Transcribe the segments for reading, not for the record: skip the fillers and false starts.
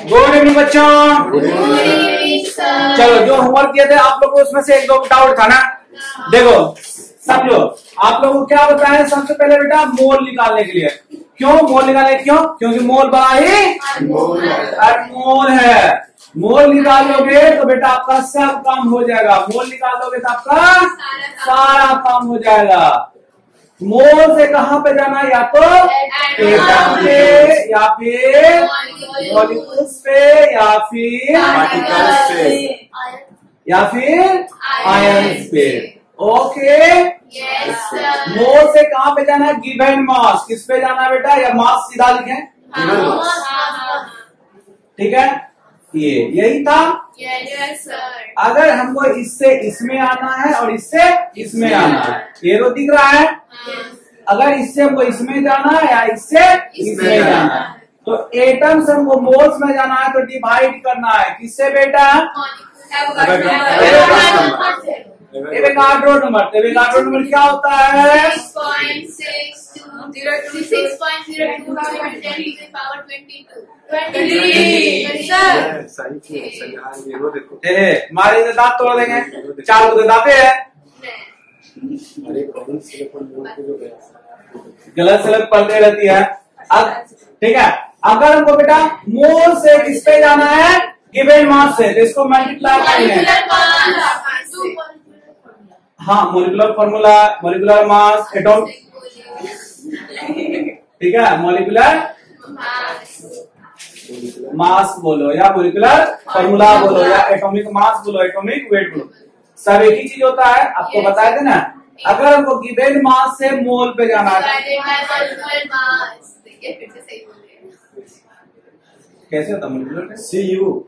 Good evening बच्चों। चलो जो होमवर्क किए थे आप लोग को उसमें से एक दो डाउट था ना। देखो समझो, आप लोगों को क्या बताया सबसे पहले बेटा मोल निकालने के लिए। क्यों मोल निकालने, क्यों? क्योंकि मोल बड़ा ही अनमोल है। मोल निकालोगे तो बेटा आपका सब काम हो जाएगा। मोल निकालोगे तो आपका सारा काम हो जाएगा। मोल से कहां पे जाना, या तो एटम पे, या फिर मॉलिक्यूल्स पे, या फिर पार्टिकल्स पे, या फिर आयंस पे। Okay yes. मोल से कहां पे जाना है, गिवन मास। किस पे जाना है बेटा, या मास सीधा लिखें, ठीक है। ये यही था। Yes sir. अगर हमको इससे इसमें आना है और इससे इसमें आना है, ये तो दिख रहा है। अगर इससे हमको इसमें जाना है या इससे इसमें जाना है, तो एटम से हमको मोल्स में जाना है तो डिवाइड करना है किससे बेटा, एवोगाड्रो नंबर। एवोगाड्रो नंबर क्या होता है, 6.6 मारे दांत तोड़ देंगे, 4 को दांते हैं। गलत सलत पलटे रहती है। अब ठीक है, अगर हमको बेटा मोल से किस पे जाना है, गिवन मास से, तो इसको मल्टीप्लाई करेंगे। हाँ molecular formula, molecular mass, atomic, ठीक है, मोलिकुलर मास बोलो या मोलिकुलर फॉर्मूला बोलो या एटॉमिक मास बोलो, एटॉमिक वेट बोलो, सब एक ही चीज होता है। आपको बताए थे ना, अगर हमको गिवन मास से मोल पे जाना है, कैसे होता मोलिकुलर, CU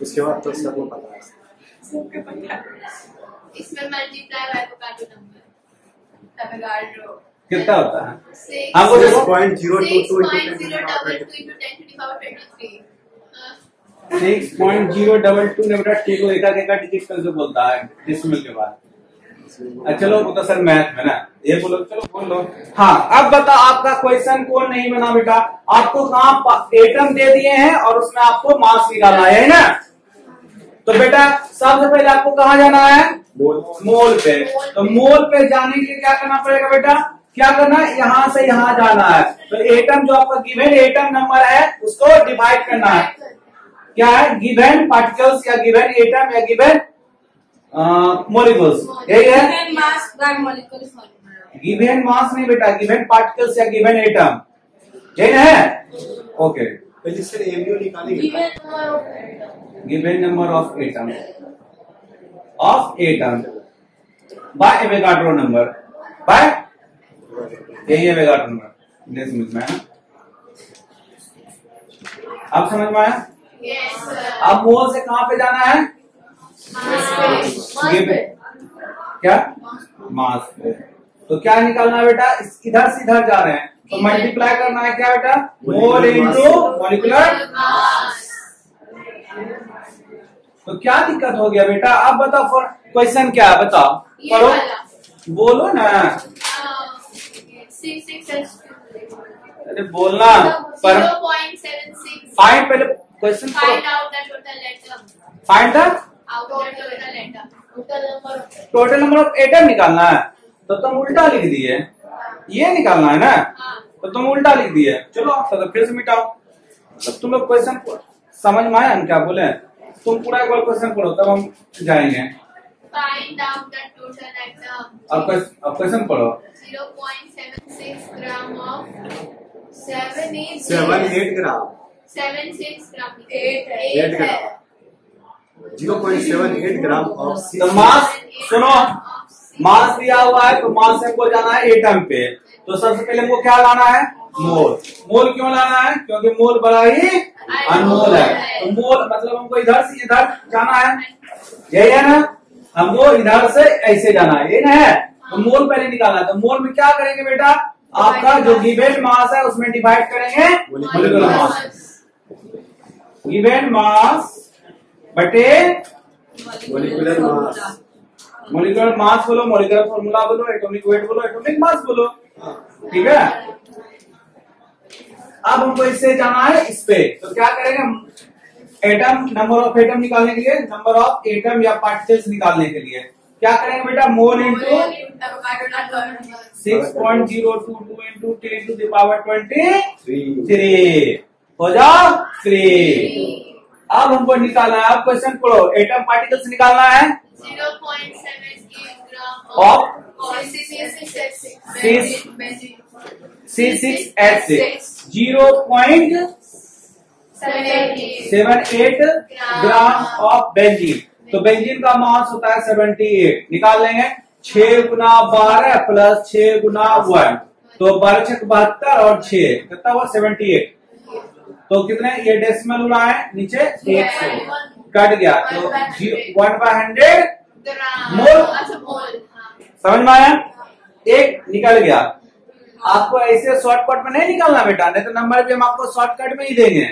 उसके बाद तो सबको पता है। इसमें मल्टीप्लाई एवोगाड्रो कितना होता है, हमको देखो 6.022 6.022 ने बेटा ठीक को एका डिजिट कैसे बोलता है डेसिमल के बाद। चलो वो तो सर मैथ में ना, ये बोलो, चलो बोल लो। हाँ अब बता, आपका क्वेश्चन कौन नहीं बना बेटा, आपको कहाँ एटम दे दिए हैं और उसमें आपको मास निकालना है ना। तो बेटा सबसे पहले आपको कहाँ जाना है, मोल पे। तो मोल पे जाने के लिए क्या करना पड़ेगा बेटा, क्या करना है, यहाँ से यहाँ जाना है। तो एटम जो आपका गिवन एटम नंबर है उसको डिवाइड करना है। क्या है, गिवन पार्टिकल्स या गिवन एटम या गिवन मोलिक्यूल्स, यही है। गिवन मास नहीं बेटा, गिवन पार्टिकल्स या गिवन एटम, यही है। ओके पहले से एमयू निकालेंगे, given number of atom by Avogadro number, by यही एवोगाड्रो नंबर डेसिमल में है। अब समझ में आया। अब मोल से कहां पे जाना है, क्या, मास पे। तो क्या निकालना है बेटा, इधर से इधर जा रहे हैं तो मल्टीप्लाई करना है क्या बेटा, मोल इनटू मोलिकुलर। तो क्या दिक्कत हो गया बेटा, अब बताओ क्वेश्चन क्या है, बताओ पढ़ो, बोलो ना। अरे बोलना पर, फाइंड पहले question, find out the total atom, find the total number of atom निकालना है। तो तुम उल्टा लिख दिए, ये निकालना है ना, तो तुम उल्टा लिख दिए। चलो तो फिर से मिटाओ। तो तुम लोग क्वेश्चन समझ में आया हम क्या बोले, तुम पूरा एक बार क्वेश्चन पढ़ो तब हम जाएंगे। Find out the total atom. अब क्वेश्चन पढ़ो। 0.76 gram of 78 gram, 76 gram 8 gram, 0.78 gram of. तो मास सुनो, मास दिया हुआ है तो मास हमको जाना है एटम पे। तो सबसे पहले हमको क्या लाना है, मोल। मोल क्यों लाना है, क्योंकि मोल बड़ा ही अनमोल है। तो मोल मतलब हमको इधर से इधर जाना है, यही है ना, हमको इधर से ऐसे जाना है, ये ना है। तो मोल पहले निकालना है। तो मोल में क्या करेंगे बेटा, आपका जो गिवन मास है उसमें डिवाइड करेंगे मोलिकुलर मास। गिवन मास बटे मोलिकुलर मास, मोलिकुलर मास बोलो, मोलिकुलर फॉर्मूला बोलो, एटॉमिक वेट बोलो, एटॉमिक मास बोलो, ठीक है। अब हमको इससे जाना है इस पे, तो क्या करेंगे हम? एटम, नंबर ऑफ एटम निकालने के लिए, नंबर ऑफ एटम या पार्टिकल्स निकालने के लिए क्या करेंगे बेटा? Mole into 6.022 into 10 to the power 23 हो जाओ 3। अब हमको निकालना है, अब क्वेश्चन पढ़ो, एटम पार्टिकल्स निकालना है 0.78 gram of C6H6 0.78 gram of benzene. तो बेंजीन का मास होता है 78, निकाल लेंगे 6 गुना 12 प्लस 6 गुना 1, तो 12 6 72 और 6 कितना हुआ? 78। तो कितने? ये डेसिमल उड़ा है नीचे 1 से कट गया, तो 1/100 मोल। समझ में आया? एक निकल गया। आपको ऐसे शॉर्टकट में नहीं निकालना बेटा, नहीं तो नंबर भी हम आपको शॉर्टकट में ही देंगे।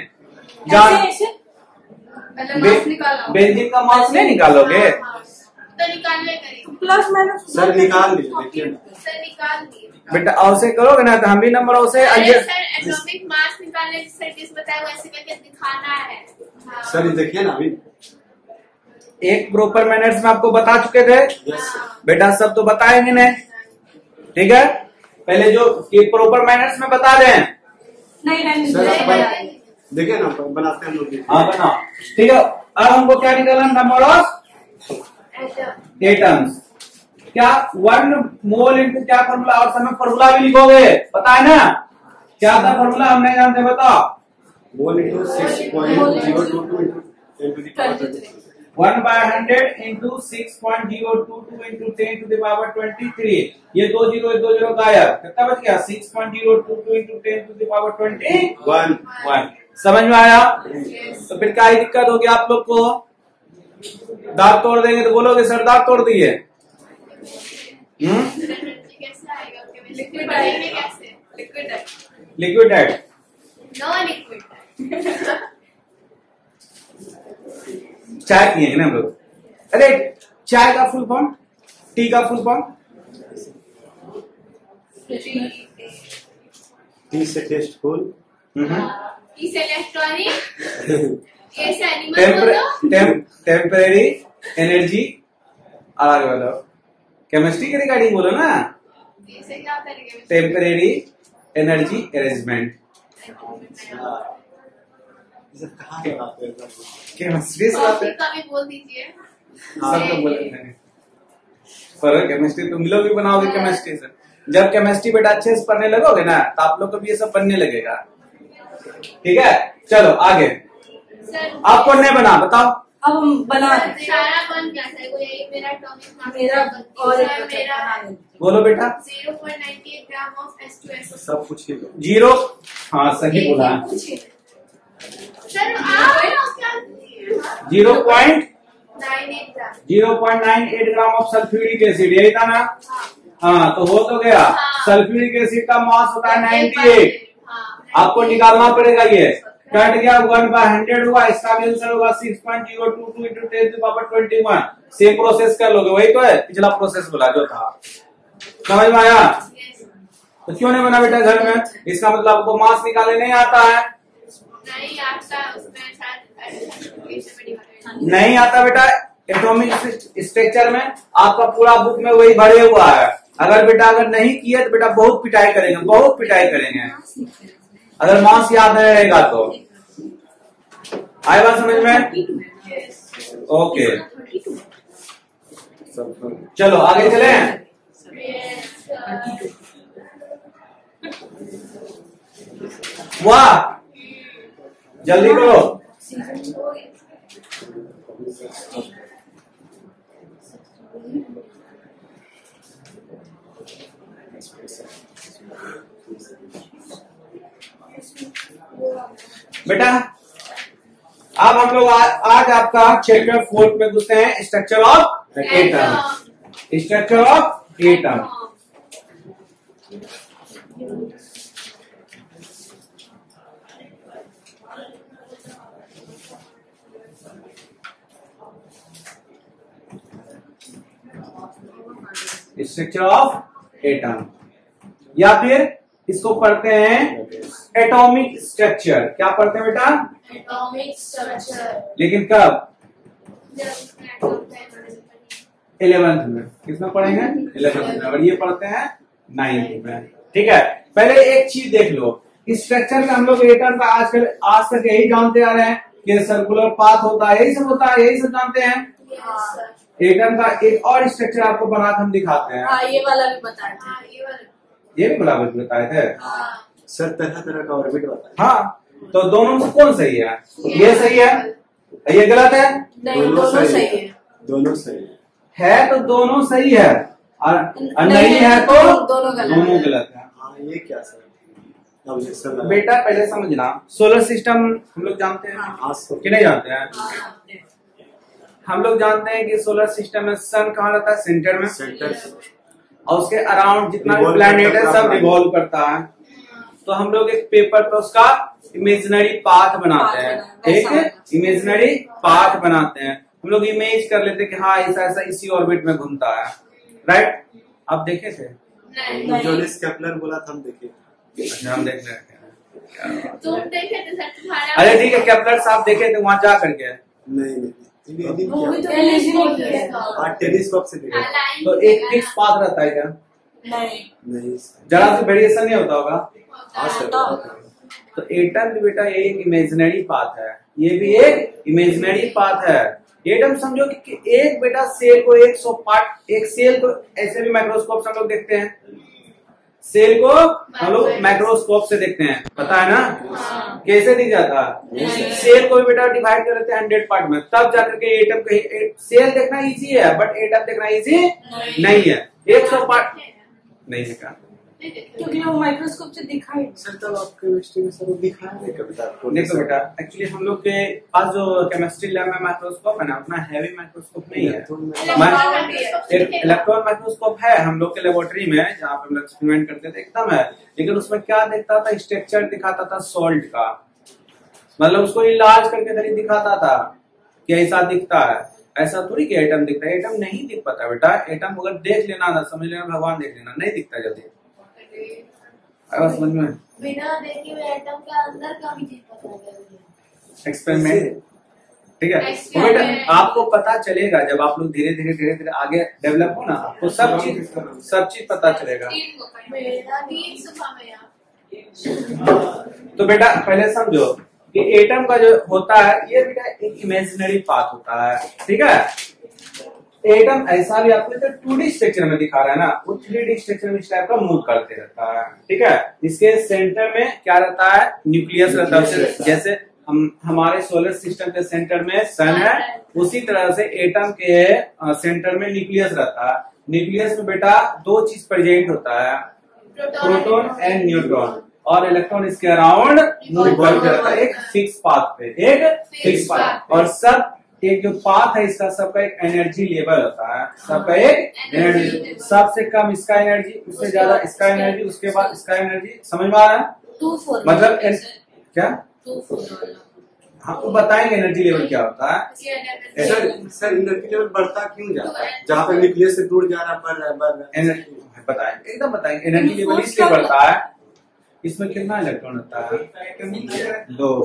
बेंजीन का मास नहीं निकालोगे? तो निकालने करेंगे प्लस माइनस सर निकाल दिए, देखिए सर, निकाल दिए बेटा ऐसे करोगे ना तो हम भी नंबर ऐसे सर। एटॉमिक मास निकालने के सर जिस बताया वैसे करके दिखाना है। हाँ। सर ये देखिए ना अभी। एक प्रॉपर मैनर्स में आपको बता चुके थे यस बेटा, सब तो बताएंगे नहीं, ठीक है? पहले जो प्रॉपर मैनर्स में बता दें। नहीं सर नहीं, देखिए ना, बनाते हैं हम लोग। हाँ बनाओ, ठीक है। अब हमको क्या निकालना? Number of atoms. क्या 1 मोल इंटू क्या फॉर्मूला? और समय फॉर्मूला भी लिखोगे, पता है ना? क्या था फॉर्मूला? हम नहीं जानते, बताओ। Mole into 6.022 into 1/100 into 6.022 into 10 to the power 23। ये 2 0 गायब, कितना बच गया? 6.022 इंटू 10 टू द पावर 21। समझ में आया? तो फिर क्या ही दिक्कत होगी आप लोग को? दांत तोड़ देंगे तो बोलोगे सर दांत तोड़ दिए। कैसे आएगा? लिक्विड आएगा कैसे? लिक्विड है, लिक्विड डेट, नो लिक्विड है। चाय पिएंगे ना हम लोग। अरे चाय का फुल फॉर्म, टी का फुल फॉर्म? टी से टेस्टफुल, इसे इलेक्ट्रॉनिक, ऐसे एनिमल बोलो। टेम्परेरी एनर्जी, आगे बोलो, केमिस्ट्री के रिगार्डिंग बोलो ना। इसे क्या करेंगे? टेम्परेरी एनर्जी अरेंजमेंट, कहाँ से बनाते हैं? केमिस्ट्री से कॉफी का भी बोल दीजिए। सब तो बोले पर केमिस्ट्री तुम लोग भी बनाओगे केमिस्ट्री से। जब केमिस्ट्री बेटा अच्छे से पढ़ने लगोगे ना तो आप लोग को भी ये सब बनने लगेगा, ठीक है? चलो आगे, सर आपको नहीं बना, बताओ। अब हम बना सारा बन गया सर, वो यही मेरा टॉपिक मेरा और एक मेरा बोलो बेटा। 0.98 ग्राम ऑफ H2SO। सब कुछ ही 0, हाँ सही बोला। सर आप क्या 0.98 ग्राम ऑफ सल्फ्यूरिक एसिड, यही था ना? हाँ तो हो तो गया। हाँ। सल्फ्यूरिक एसिड का मास होता है 98, हाँ, आपको निकालना पड़ेगा। ये कट गया, 1/100 हुआ, इसका भी आंसर होगा 6.022 into 10 to power 21। Same process कर लोगे, वही तो है पिछला प्रोसेस बोला जो था। समझ में आया? yes। तो क्यों नहीं बना बेटा घर में? इसका मतलब आपको मास निकालने नहीं आता है? नहीं आता उसमें शायद नहीं आता बेटा। एटॉमिक स्ट्रक्चर में आपका पूरा बुक में वही भरे हुआ है। अगर बेटा अगर नहीं किए तो बेटा बहुत पिटाई करेंगे, बहुत पिटाई करेंगे अगर मास याद नहीं रहेगा तो। आए बात समझ में? ओके चलो आगे चले। वाह जल्दी करो। बेटा अब हम लोग आज आपका चैप्टर 4 में घुसते हैं, structure of atom. Structure of atom. Structure of atom या फिर इसको पढ़ते हैं एटॉमिक स्ट्रक्चर क्या पढ़ते हैं बेटा? Atomic structure. लेकिन कब? 11th में। किसमें पढ़ेंगे? 11th में। और ये पढ़ते हैं 9th में। ठीक है, पहले एक चीज देख लो, स्ट्रक्चर में हम लोग एटम का आज तक यही जानते आ रहे हैं कि सर्कुलर पाथ होता है, यही सब होता है, यही सब जानते हैं। एटम का एक और स्ट्रक्चर आपको बना के हम दिखाते हैं। हाँ, ये वाला भी बताए थे। ये भी बराबर बताए थे सर, तरह तरह का ऑर्बिट बताए। हाँ, तो दोनों में कौन सही है? ये सही है, ये गलत है? नहीं, दोनों सही है। दोनों सही है तो दोनों सही है, और नहीं है तो दोनों गलत है। हाँ, ये क्या सर? ऑब्जेक्शन लगा। बेटा पहले समझना, सोलर सिस्टम हम लोग जानते हैं हाँ सर। कि नहीं जानते हैं? हम लोग जानते हैं कि सोलर सिस्टम में सन कहाँ रहता है? सेंटर में। सेंटर और उसके अराउंड जितना भी Revolve प्लैनेट है करता सब है। रिवॉल्व करता है। तो हम लोग एक पेपर पे उसका इमेजिनरी पाथ बनाते हैं, एक इमेजिनरी पाथ बनाते हैं। हम लोग इमेज कर लेते हैं कि हाँ ऐसा ऐसा इसी ऑर्बिट में घूमता है, राइट? आप देखे थे? नहीं, जोलिस केपलर बोला था, हम देखे। अच्छा, हम देख रहे हैं। तुम देखे थे सर तुम्हारा? अरे ठीक है, केपलर साहब देखे थे वहां जा करके। नहीं, वो भी तो एलिजिबल किया। हाँ, टेलीस्कोप से देखे। तो एक फिक्स पाथ रहता है क्या? नहीं, नहीं जरा से वेरिएशन नहीं होता होगा। हाँ सर। तो एटम भी बेटा एक इमेजिनरी पाथ है, ये भी एक इमेजिनरी पाथ है। एटम समझो कि एक बेटा सेल को 100 पार्ट, एक सेल को ऐसे भी माइक्रोस्कोप से हम लोग देखते हैं, सेल को हम लोग माइक्रोस्कोप से देखते हैं, पता है ना कैसे दिख जाता है? सेल को भी बेटा डिवाइड कर लेते हैं 100 पार्ट में, तब जाकर के एटम के सेल देखना इजी है, बट एटम देखना इजी नहीं है। 100 पार्ट नहीं देखा क्योंकि वो माइक्रोस्कोप से दिखाई। सर, तब आप केमिस्ट्री में सर दिखाया नहीं कभी आपको? देखो बेटा, एक्चुअली हम लोग के पास जो केमिस्ट्री लैब में माइक्रोस्कोप है ना, उतना हैवी माइक्रोस्कोप नहीं है। इलेक्ट्रॉन माइक्रोस्कोप है हम लोग के लेबोरेटरी में, जहाँ पे हम लोग एक्सपेरिमेंट करते थे, एकदम है। लेकिन उसमें क्या देखता था? स्ट्रक्चर दिखाता था सॉल्ट का, मतलब उसको इलाज करके खाली दिखाता था कि ऐसा दिखता है। ऐसा थोड़ी कि एटम दिखता है, एटम नहीं दिख पाता बेटा। एटम अगर देख लेना ना, समझ लेना भगवान देख लेना, नहीं दिखता जल्दी। समझ में? बिना देखे हुए एटम के अंदर का भी चीज पता है। एक्सपेरिमेंट, ठीक है। तो बेटा आपको पता चलेगा जब आप लोग धीरे धीरे आगे डेवलप हो ना, आपको सब चीज पता चलेगा। तो बेटा पहले समझो कि एटम का जो होता है, ये बेटा एक इमेजिनरी पाथ होता है, ठीक है। एटम ऐसा भी आपको 2D स्ट्रक्चर में दिखा रहा है ना, वो 3D स्ट्रक्चर में इस टाइप का मूव करते रहता है, ठीक है। इसके सेंटर में क्या रहता है? न्यूक्लियस रहता है। जैसे हमारे सोलर सिस्टम के सेंटर में सन है, उसी तरह से एटम के सेंटर में न्यूक्लियस रहता है। न्यूक्लियस में बेटा 2 चीज प्रेजेंट होता है, प्रोटॉन एंड न्यूट्रॉन, और इलेक्ट्रॉन इसके अराउंड मूव करते रहता है एक फिक्स पाथ पे, एक फिक्स पाथ। और सब एक जो पाथ है इसका, सबका एक एनर्जी लेवल होता है, सबका एक एनर्जी, सबसे कम इसका एनर्जी, उससे ज्यादा इसका एनर्जी, उसके बाद इसका एनर्जी। समझ में आ रहा है? 2-4 मतलब क्या? 2-4 हाँ, तो बताएंगे एनर्जी लेवल क्या होता है। सर एनर्जी लेवल बढ़ता क्यों जाता है? जहाँ पे न्यूक्लियस से दूर जा रहा है, बढ़ रहा है। बताएंगे, एकदम बताएंगे। एनर्जी लेवल इसलिए बढ़ता है, इसमें कितना इलेक्ट्रॉन होता है? 2।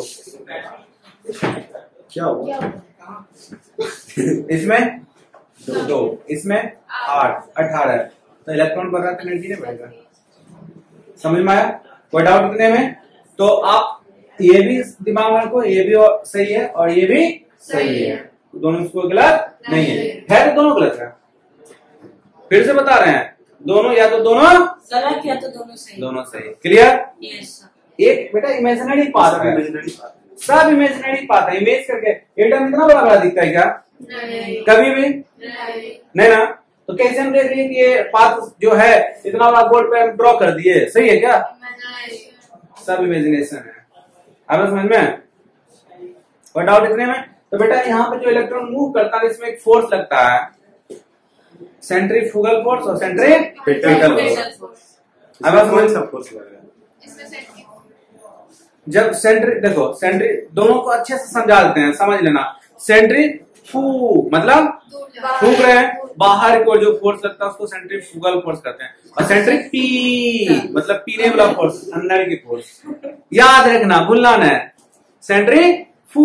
क्या हुआ? इसमें 2, इसमें 8, 18। तो इलेक्ट्रॉन बढ़ रहा है तो एनर्जी नहीं बढ़ेगा। समझ में आया? कोई डाउट इतने में? तो आप ये भी दिमाग में रखो, ये भी सही है और ये भी सही है, दोनों इसको गलत नहीं है तो दोनों गलत है। फिर से बता रहे हैं, दोनों या तो दोनों गलत या तो दोनों सही। दोनों सही। क्लियर? यस। एक बेटा इमेजिनरी पाथ है, सब इमेजिनरी पाथ है। इमेज करके एटम इतना बड़ा बड़ा दिखता है क्या? कभी भी नहीं ना। तो कैसे हम देख रहे हैं कि ये पाथ जो है इतना बड़ा बोर्ड पे हम ड्रॉ कर दिए, सही है क्या? सब इमेजिनेशन है। अब समझ में? कोई डाउट इतने में? तो बेटा यहाँ पे जो इलेक्ट्रॉन मूव करता है, इसमें एक फोर्स लगता है, सेंट्रीफ्यूगल फोर्स और सेंट्रीपिटल फोर्स। अब समझ सब फोर्स लग रहा है। जब सेंट्री, देखो सेंट्री, दोनों को अच्छे से समझा देते हैं, समझ लेना। सेंट्री फू मतलब फूक रहे हैं, बाहर को जो फोर्स लगता है उसको सेंट्रीफ्यूगल फोर्स कहते हैं। और सेंट्री पी मतलब पीने वाला फोर्स, अंदर की फोर्स, याद रखना, भूलना न। सेंट्रीफ्यू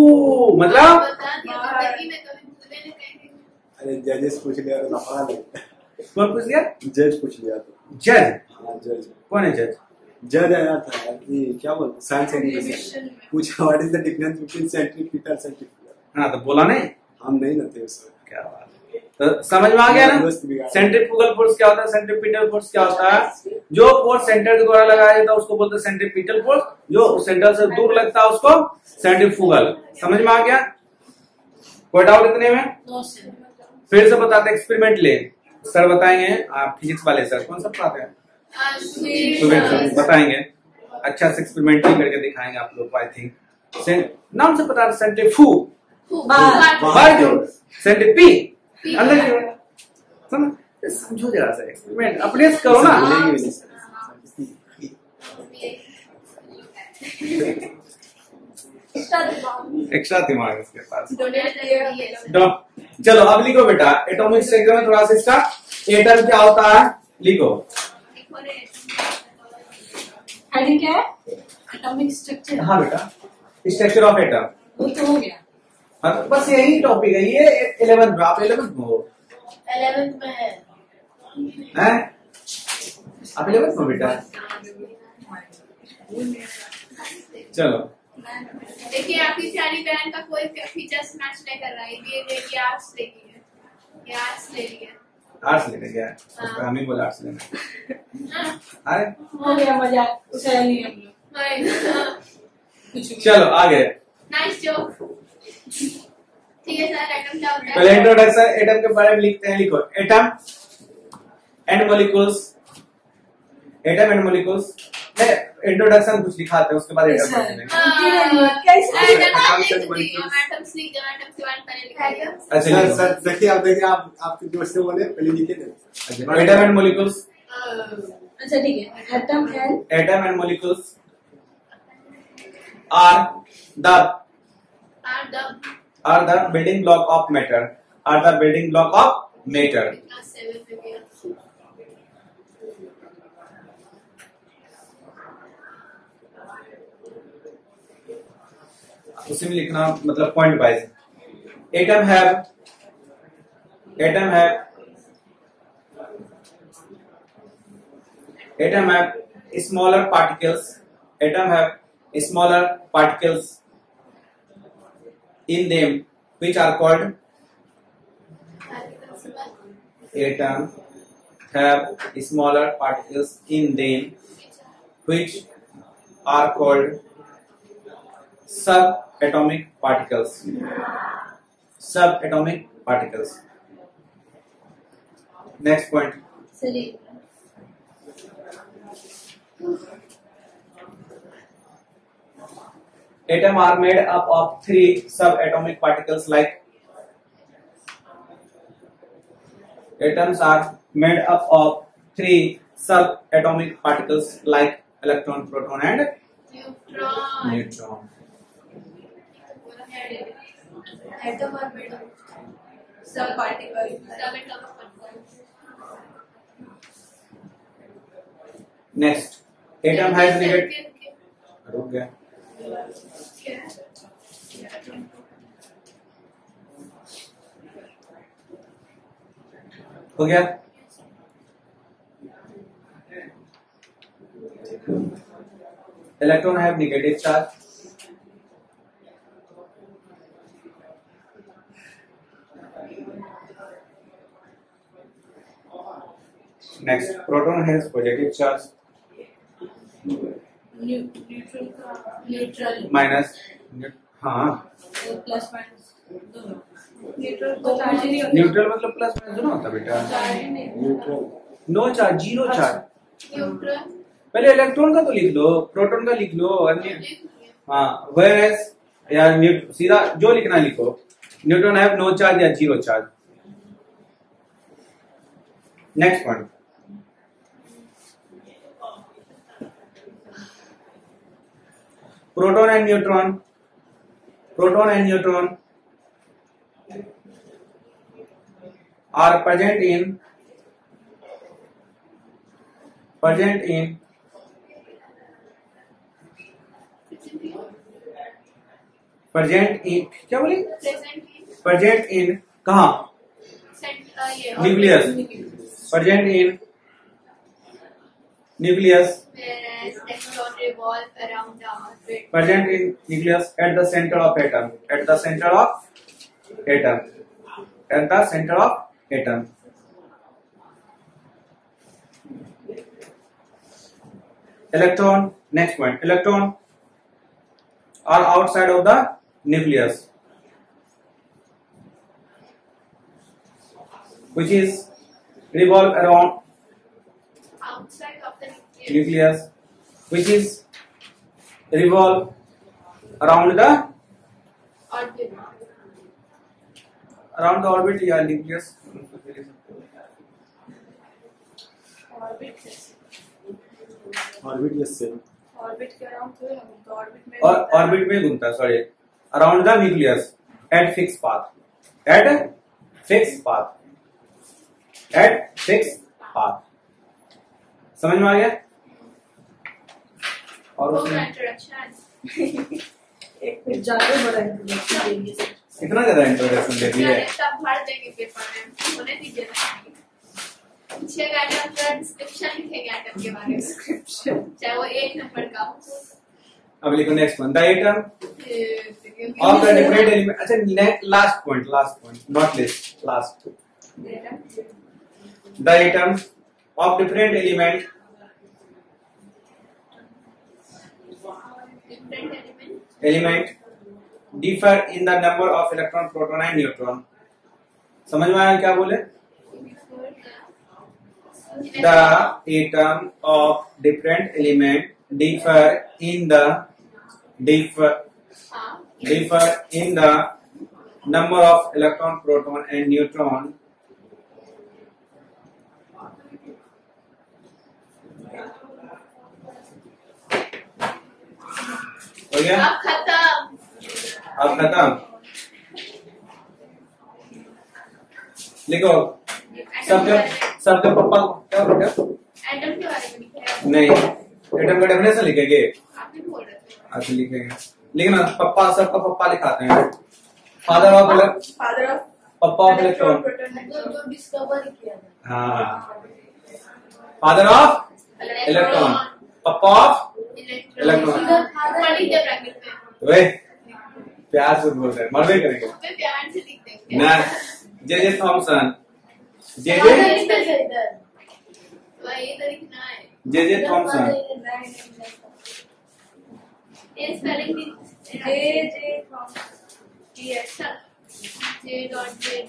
मतलब बता दिया तो कभी ना कभी भूलने नहीं कहेंगे। अरे जजेस पूछ लिया तो लफड़ा नहीं। कौन पूछ लिया? जज पूछ लिया तो। जज? हाँ जज। कौन है जज? जज आया था ये क्या बोलते साइंस एजुकेशन पूछा what is the difference between centrifugal centrifugal. हाँ तो बोला नहीं, हम नहीं ना थे उस वक्त। क्या बात है। तो समझ में आ गया ना? दोस्त बिगाड़। सेंट्रीफ्यूगल फोर्स क्या होता है, सेंट्रीपिटल फोर्स क्या होता है? जो फोर्स सेंटर के द्वारा लगाया जाता है उसको बोलते हैं सेंट्रीपिटल फोर्स, जो सेंटर से दूर लगता है उसको सेंट्रीफ्यूगल। समझ में आ गया? कोई डाउट इतने में? No sir. फिर से बताते एक्सपेरिमेंट ले, सर बताएंगे। आप फिजिक्स वाले सर कौन सा पढ़ाते हैं? स्टूडेंट बताएंगे, अच्छा से एक्सपेरिमेंटल करके दिखाएंगे आप लोग। आई थिंक नाम से पता है सेंट्रीफ्यू बाहर जो सेंट्रीपी अंदर जो समझ समझो जरा सा एक्सपेरिमेंट अपने से करो ना। एक्स्ट्रा दिमाग इसके पास। चलो अब लिखो बेटा, एटॉमिक स्ट्रक्चर में थोड़ा सा इसका एटम क्या होता है लिखो। हेडिंग क्या है? Atomic structure. हाँ बेटा, स्ट्रक्चर ऑफ एटम। वो तो हो गया। हाँ तो बस यही टॉपिक है ये। 11 में आप 11 में हो? 11th में है। हैं? आप 11 में बेटा? चलो देखिए आपकी प्यारी बहन का कोई फीचर्स मैच नहीं कर रहा है। ये आर्ट्स ले रही है, ये आर्ट्स ले रही है। आर्ट्स लेने गया, उसको हम ही बोला आर्ट्स लेना। अरे हो गया मजाक, उसे नहीं हम लोग कुछ भी। चलो आगे। Nice joke. ठीक है सर, एटम क्या होता है? पहले इंट्रोडक्शन एटम के बारे में लिखते हैं। लिखो atom and molecules. Atom and molecules में इंट्रोडक्शन कुछ दिखाते हैं, उसके बाद एटम सर, पढ़ेंगे। कैसे? एटम्स लिख दो, एटम्स के बारे में पहले लिखाइए। अच्छा सर लिखो। सर देखिए आप आपके दोस्त से बोले पहले लिखे थे। Atom and molecules. अच्छा ठीक है। Atom and atom and molecules are the building block of matter. Are the building block of matter. Class 7 में गया। उसी में लिखना मतलब point wise. Atom have smaller particles. Atom have smaller particles in them which are called. Atom have smaller particles in them which are called subatomic particles. Subatomic particles. Next point. सही। Atoms are made up of 3 subatomic particles like. Atoms are made up of 3 subatomic particles like electron, proton, and neutron. neutron. Atom और made सब particle, सब atomic particles. Next, atom has negative. रुक गया। हो गया। Electron have negative charge. Next, proton has positive charge. Neutral Minus. हाँ, plus minus दोनों। Neutral मतलब प्लस माइनस दोनों होता बेटा। No charge, zero charge. Neutron पहले इलेक्ट्रॉन का तो लिख लो, प्रोटॉन का लिख लो, अन्य हाँ वेयरएस या सीधा जो लिखना लिखो। न्यूट्रॉन हैव नो चार्ज या zero charge. Next point, proton and neutron. Proton and neutron are present in present in, क्या बोली? प्रेजेंट इन प्रेजेंट इन कहाँ? Nucleus. Present in nucleus. whereas electron revolve around the orbit. Present in nucleus at the center of atom. At the center of atom. At the center of atom. Electron. Next point. Electron are outside of the nucleus, which is revolve around Outside of the nucleus, which is revolve around the orbit. orbit या nucleus. Orbit yes sir. Orbit के around तो हम तो orbit में और orbit में घूमता है, sorry, around the nucleus eight fix path, eight fix path, eight fix path. समझ में आ गया? और वो उसमें इंट्रोडक्शन एक कुछ ज्यादा बड़ा इंट्रोडक्शन देंगे सर। इतना ज्यादा इंट्रोडक्शन दे दिया है। सब भर देंगे पेपर में, होने दीजिए ना। 6 एटम का डिस्क्रिप्शन लिखेंगे एटम के बारे में, चाहे वो 1 नंबर का हो। अब लिखो next one, the atom of the different element. अच्छा, last point, not list, last. The atom of different element differ in the number of electron, proton and neutron. समझ में आया क्या बोले? The atom of different element differ in the number of electron, proton and neutron. हो गया? अब खत्म। लिखो सबके पापा क्या बोल रहे? एटम के बारे में लिखा नहीं, एटम का डेफिनेशन लिखेंगे। आपने बोल रहे थे। अच्छा लिखेंगे, लेकिन पप्पा, सबका पप्पा लिखाते हैं। फादर ऑफ पप्पा ऑफ इलेक्ट्रॉन, जो डिस्कवर किया था। हाँ, फादर ऑफ इलेक्ट्रॉन, पप्पा ऑफ इलेक्ट्रॉन। वे प्यार से बोल रहे हैं, मरवे करेंगे प्यार से लिख देंगे ना। जे थॉमसन, जे थॉमसन,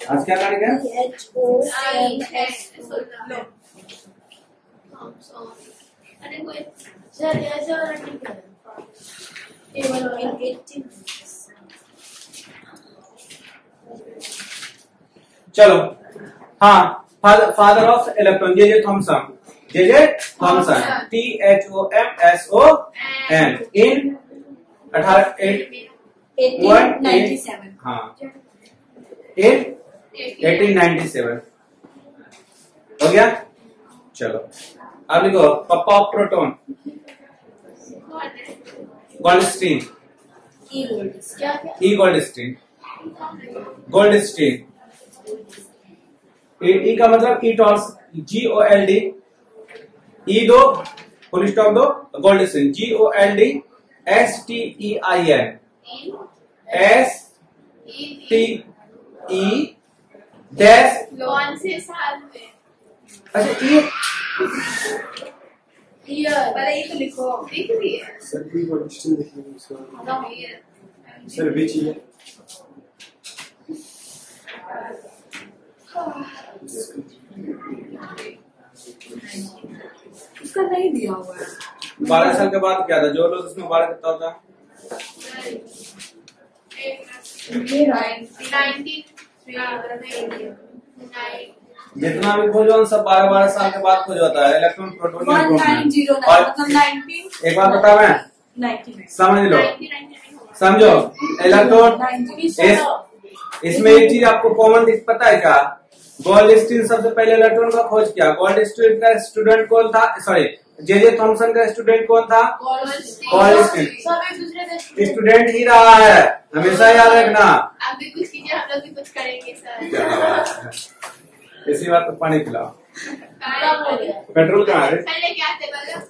आज क्या करेंगे? अरे कोई चलो, हाँ, father of electron J Thomson, Thomson, THOMSON in 1897। हाँ, इन 1897 हो गया। चलो अब लिखो पप्पा of proton, Goldstein, E Goldstein, Goldstein. E का मतलब ईटॉल्स, GOLD, ई दो फुल स्टॉप दो, गोल्डस्टीन, GOLDSTEIN, STE डैश। कौन से साल में? अच्छा, पहले ये तो लिखो। लिख दिए सर भी गोल्डस्टीन लिखेंगे उसका। सर भी चाहिए। उसका नहीं दिया हुआ है। 12 साल के बाद क्या था? जो लोग उसमें 12 कितना होता? 19 जितना भी खोजो सब 12 साल के बाद खोज होता है। Electron, proton, neutron. और मतलब 19 एक बात बता, मैं 99 समझ लो, समझो। इलेक्ट्रॉन, इसमें एक चीज आपको कॉमन पता है क्या? गोल्डस्टीन सबसे पहले इलेक्ट्रॉन का खोज किया। गोल्डस्टीन का स्टूडेंट कौन था? सॉरी, जे थॉमसन का स्टूडेंट कौन था? कॉलस्टीन। सब एक दूसरे के स्टूडेंट ही रहा है, हमेशा याद रखना। आप भी कुछ कीजिए, हम लोग भी कुछ करेंगे सर। इसी बात तो पानी पिलाओ। पूरा हो गया। पेट्रोल कहाँ है? पहले क्या थे बोलो?